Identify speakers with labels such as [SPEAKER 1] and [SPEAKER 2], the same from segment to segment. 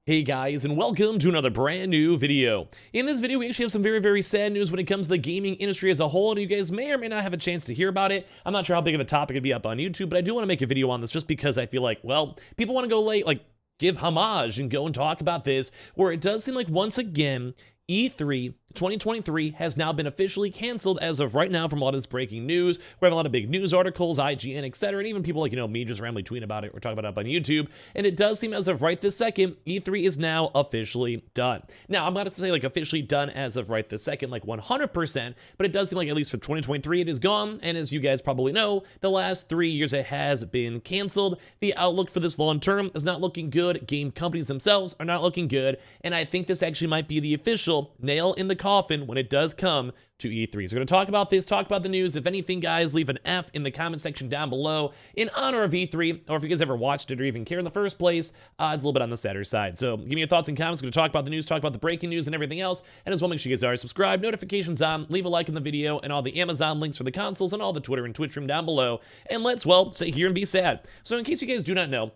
[SPEAKER 1] Hey guys, and welcome to another brand new video. In this video, we actually have some very sad news when it comes to the gaming industry as a whole, and you guys may or may not have a chance to hear about it. I'm not sure how big of a topic it'd be up on YouTube, but I do want to make a video on this just because I feel like, well, people want to go give homage and go and talk about this, where it does seem like once again, E3 2023 has now been officially canceled as of right now from all this breaking news. We're having a lot of big news articles, IGN, etc., and even people like, me just randomly tweeting about it or talking about it up on YouTube. And it does seem as of right this second, E3 is now officially done. Now, I'm not to say officially done as of right this second, 100%, but it does seem like at least for 2023 it is gone. And as you guys probably know, the last 3 years it has been canceled. The outlook for this long term is not looking good. Game companies themselves are not looking good. And I think this actually might be the official nail in the coffin when it does come to E3. So we're going to talk about this, talk about the news. If anything, guys, leave an F in the comment section down below in honor of E3, or if you guys ever watched it or even care in the first place, it's a little bit on the sadder side. So give me your thoughts and comments. We're going to talk about the news, talk about the breaking news and everything else. And as well, make sure you guys are subscribed, notifications on, leave a like in the video, and all the Amazon links for the consoles and all the Twitter and Twitch room down below. And let's, well, sit here and be sad. So in case you guys do not know,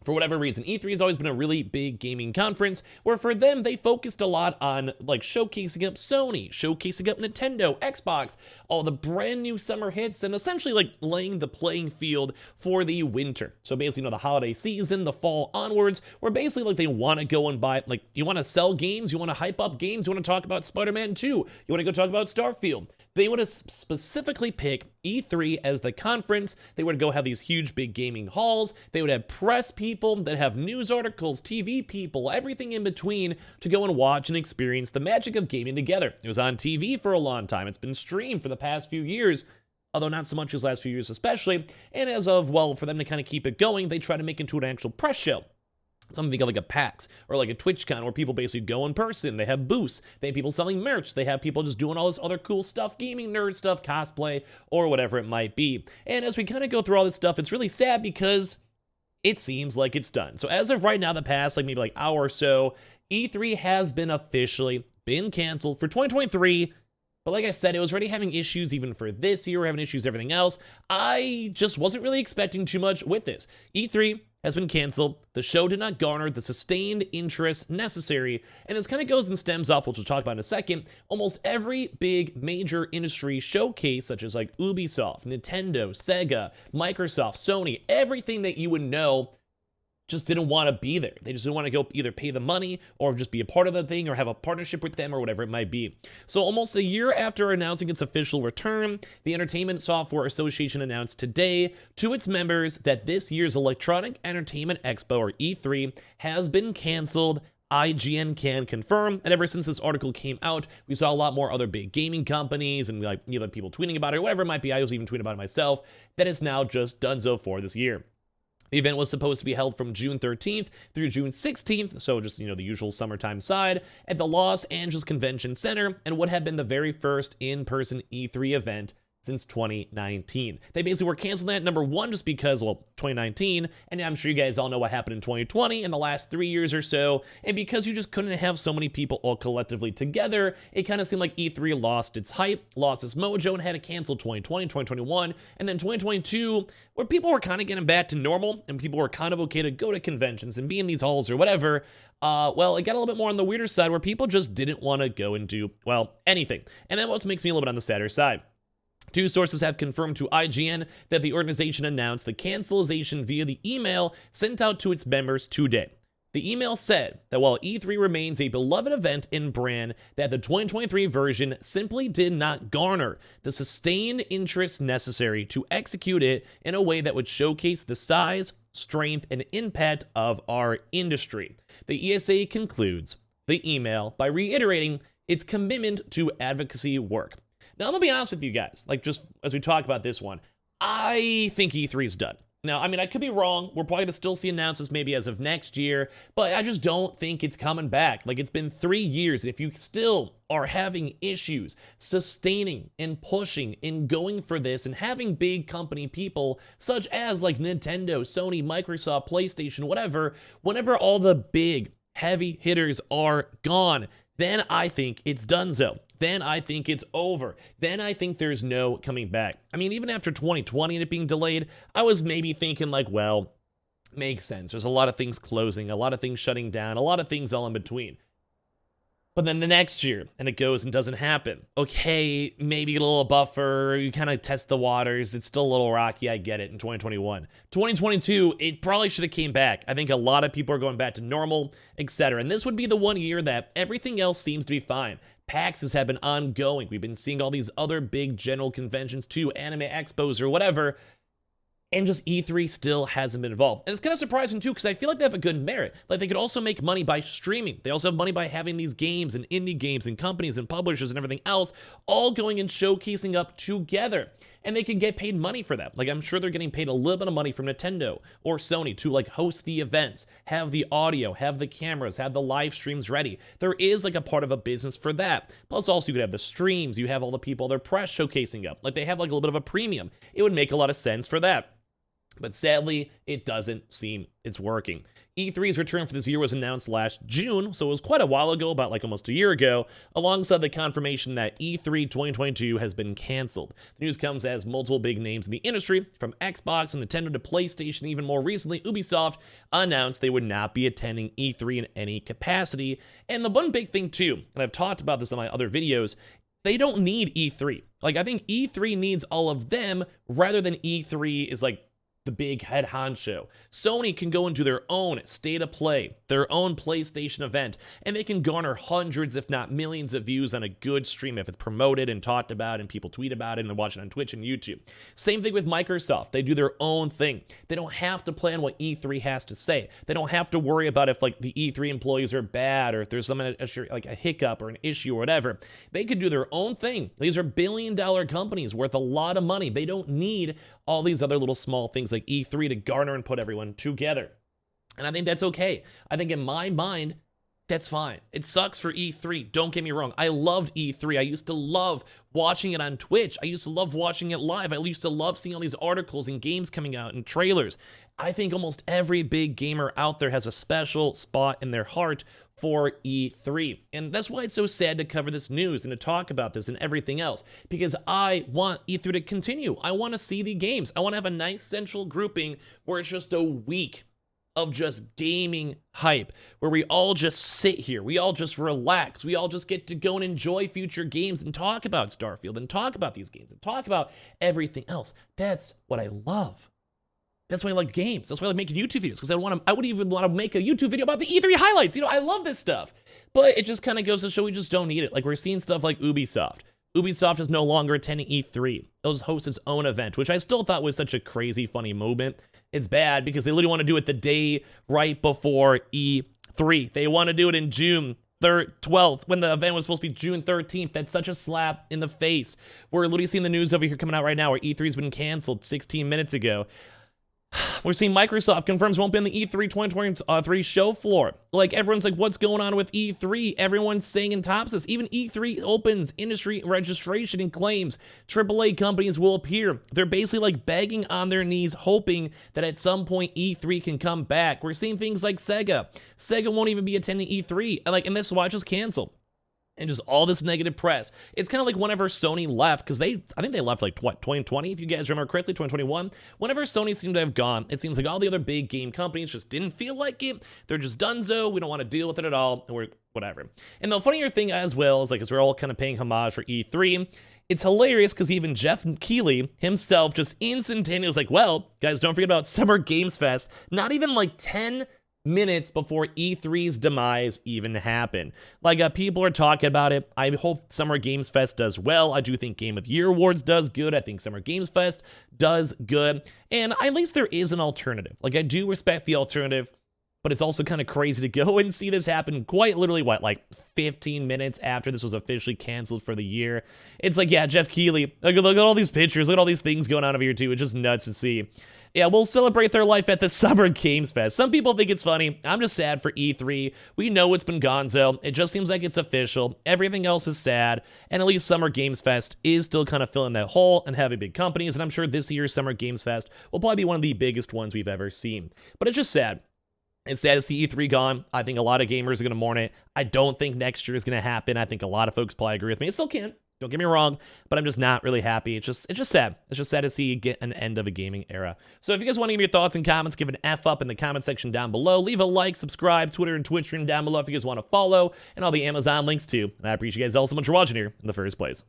[SPEAKER 1] for whatever reason, E3 has always been a really big gaming conference where for them, they focused a lot on showcasing up Sony, showcasing up Nintendo, Xbox, all the brand new summer hits, and essentially laying the playing field for the winter. So basically, the holiday season, the fall onwards, where basically they want to go and buy, you want to sell games, you want to hype up games, you want to talk about Spider-Man 2, you want to go talk about Starfield. They would have specifically pick E3 as the conference. They would go have these huge big gaming halls. They would have press people that have news articles, TV people, everything in between to go and watch and experience the magic of gaming together. It was on TV for a long time. It's been streamed for the past few years, although not so much as last few years especially. And as of, well, for them to kind of keep it going, they try to make it into an actual press show. Something like a PAX or like a TwitchCon where people basically go in person. They have booths. They have people selling merch. They have people just doing all this other cool stuff, gaming nerd stuff, cosplay, or whatever it might be. And as we kind of go through all this stuff, it's really sad because it seems like it's done. So as of right now, the past maybe hour or so, E3 has been officially canceled for 2023. But like I said, it was already having issues even for this year. We're having issues everything else. I just wasn't really expecting too much with this. E3 has been canceled. The show did not garner the sustained interest necessary. And this kind of goes and stems off, which we'll talk about in a second. Almost every big major industry showcase, such as Ubisoft, Nintendo, Sega, Microsoft, Sony, everything that you would know just didn't want to be there. They just didn't want to go either pay the money or just be a part of the thing or have a partnership with them or whatever it might be. So almost a year after announcing its official return, the Entertainment Software Association announced today to its members that this year's Electronic Entertainment Expo, or E3, has been canceled. IGN can confirm, and ever since this article came out, we saw a lot more other big gaming companies and people tweeting about it or whatever it might be. I was even tweeting about it myself. That is now just donezo for this year. The event was supposed to be held from June 13th through June 16th, so just, the usual summertime side, at the Los Angeles Convention Center, and would have been the very first in-person E3 event since 2019. They basically were canceling that, number one, just because, 2019, and I'm sure you guys all know what happened in 2020 in the last 3 years or so, and because you just couldn't have so many people all collectively together, it kind of seemed like E3 lost its hype, lost its mojo, and had to cancel 2020, 2021, and then 2022, where people were kind of getting back to normal, and people were kind of okay to go to conventions and be in these halls or whatever. Well, it got a little bit more on the weirder side, where people just didn't want to go and do, anything. And that what makes me a little bit on the sadder side. Two sources have confirmed to IGN that the organization announced the cancellation via the email sent out to its members today. The email said that while E3 remains a beloved event and brand, that the 2023 version simply did not garner the sustained interest necessary to execute it in a way that would showcase the size, strength, and impact of our industry. The ESA concludes the email by reiterating its commitment to advocacy work. Now, I'm going to be honest with you guys, just as we talk about this one, I think E3 is done. Now, I could be wrong. We're probably going to still see announcements maybe as of next year, but I just don't think it's coming back. It's been 3 years, and if you still are having issues sustaining and pushing and going for this and having big company people such as Nintendo, Sony, Microsoft, PlayStation, whatever, whenever all the big heavy hitters are gone, then I think it's donezo. Then I think it's over. Then I think there's no coming back. Even after 2020 and it being delayed, I was maybe thinking Makes sense. There's a lot of things closing, a lot of things shutting down, a lot of things all in between. But then the next year, and it goes and doesn't happen. Okay, maybe get a little buffer, you kind of test the waters. It's still a little rocky, I get it, in 2021. 2022, it probably should have came back. I think a lot of people are going back to normal, etc. And this would be the one year that everything else seems to be fine. PAXs have been ongoing. We've been seeing all these other big general conventions too, anime expos or whatever, and just E3 still hasn't been involved. And it's kind of surprising too, because I feel like they have a good merit. Like, they could also make money by streaming. They also have money by having these games and indie games and companies and publishers and everything else all going and showcasing up together. And they can get paid money for that. Like, I'm sure they're getting paid a little bit of money from Nintendo or Sony to like host the events, have the audio, have the cameras, have the live streams ready. There is like a part of a business for that. Plus also you could have the streams, you have all the people, their press showcasing up. Like, they have like a little bit of a premium. It would make a lot of sense for that. But sadly, it doesn't seem it's working. E3's return for this year was announced last June, so it was quite a while ago, about like almost a year ago, alongside the confirmation that E3 2022 has been canceled. The news comes as multiple big names in the industry, from Xbox and Nintendo to PlayStation, even more recently, Ubisoft announced they would not be attending E3 in any capacity. And the one big thing too, and I've talked about this in my other videos, they don't need E3. Like, I think E3 needs all of them, rather than E3 is like the big head honcho. Sony can go into their own state of play, their own PlayStation event, and they can garner hundreds, if not millions, of views on a good stream if it's promoted and talked about and people tweet about it and they're watching on Twitch and YouTube. Same thing with Microsoft. They do their own thing. They don't have to plan what E3 has to say. They don't have to worry about if like the E3 employees are bad or if there's some like a hiccup or an issue or whatever. They could do their own thing. These are billion-dollar companies worth a lot of money. They don't need all these other little small things like E3 to garner and put everyone together. And I think that's okay. I think in my mind, that's fine. It sucks for E3. Don't get me wrong. I loved E3. I used to love watching it on Twitch. I used to love watching it live. I used to love seeing all these articles and games coming out and trailers. I think almost every big gamer out there has a special spot in their heart for E3. And that's why it's so sad to cover this news and to talk about this and everything else, because I want E3 to continue. I want to see the games. I want to have a nice central grouping where it's just a week of just gaming hype, where we all just sit here, we all just relax, we all just get to go and enjoy future games and talk about Starfield and talk about these games and talk about everything else. That's what I love. That's why I like games. That's why I like making YouTube videos, because I would even want to make a YouTube video about the E3 highlights. You know, I love this stuff. But it just kind of goes to show we just don't need it. Like, we're seeing stuff like Ubisoft. Ubisoft is no longer attending E3. It'll host its own event, which I still thought was such a crazy, funny movement. It's bad because they literally want to do it the day right before E3. They want to do it in June 12th, when the event was supposed to be June 13th. That's such a slap in the face. We're literally seeing the news over here coming out right now where E3's been canceled 16 minutes ago. We're seeing Microsoft confirms won't be on the E3 2023 show floor. Like, everyone's like, what's going on with E3? Everyone's saying and tops this. Even E3 opens industry registration and claims AAA companies will appear. They're basically like begging on their knees, hoping that at some point E3 can come back. We're seeing things like Sega. Sega won't even be attending E3. And this watch is canceled. And just all this negative press. It's kind of like whenever Sony left, because I think they left like, what, 2020, if you guys remember correctly, 2021? Whenever Sony seemed to have gone, it seems like all the other big game companies just didn't feel like it. They're just donezo. We don't want to deal with it at all. And we're whatever. And the funnier thing as well is, like, as we're all kind of paying homage for E3, it's hilarious because even Jeff Keighley himself just instantaneously was like, well, guys, don't forget about Summer Games Fest. Not even like 10 minutes before E3's demise even happened. Like, people are talking about it. I hope Summer Games Fest does well. I do think Game of the Year Awards does good. I think Summer Games Fest does good. And at least there is an alternative. Like, I do respect the alternative, but it's also kind of crazy to go and see this happen quite literally, what, like 15 minutes after this was officially canceled for the year. It's like, yeah, Jeff Keighley, look at all these pictures, look at all these things going on over here too. It's just nuts to see. Yeah, we'll celebrate their life at the Summer Games Fest. Some people think it's funny. I'm just sad for E3. We know it's been gonzo. It just seems like it's official. Everything else is sad. And at least Summer Games Fest is still kind of filling that hole and having big companies. And I'm sure this year's Summer Games Fest will probably be one of the biggest ones we've ever seen. But it's just sad. It's sad to see E3 gone. I think a lot of gamers are going to mourn it. I don't think next year is going to happen. I think a lot of folks probably agree with me. It still can. Don't get me wrong, but I'm just not really happy. It's just sad. It's just sad to see get an end of a gaming era. So if you guys want to give me your thoughts and comments, give an F up in the comment section down below. Leave a like, subscribe, Twitter and Twitch stream down below if you guys want to follow, and all the Amazon links too. And I appreciate you guys all so much for watching here in the first place.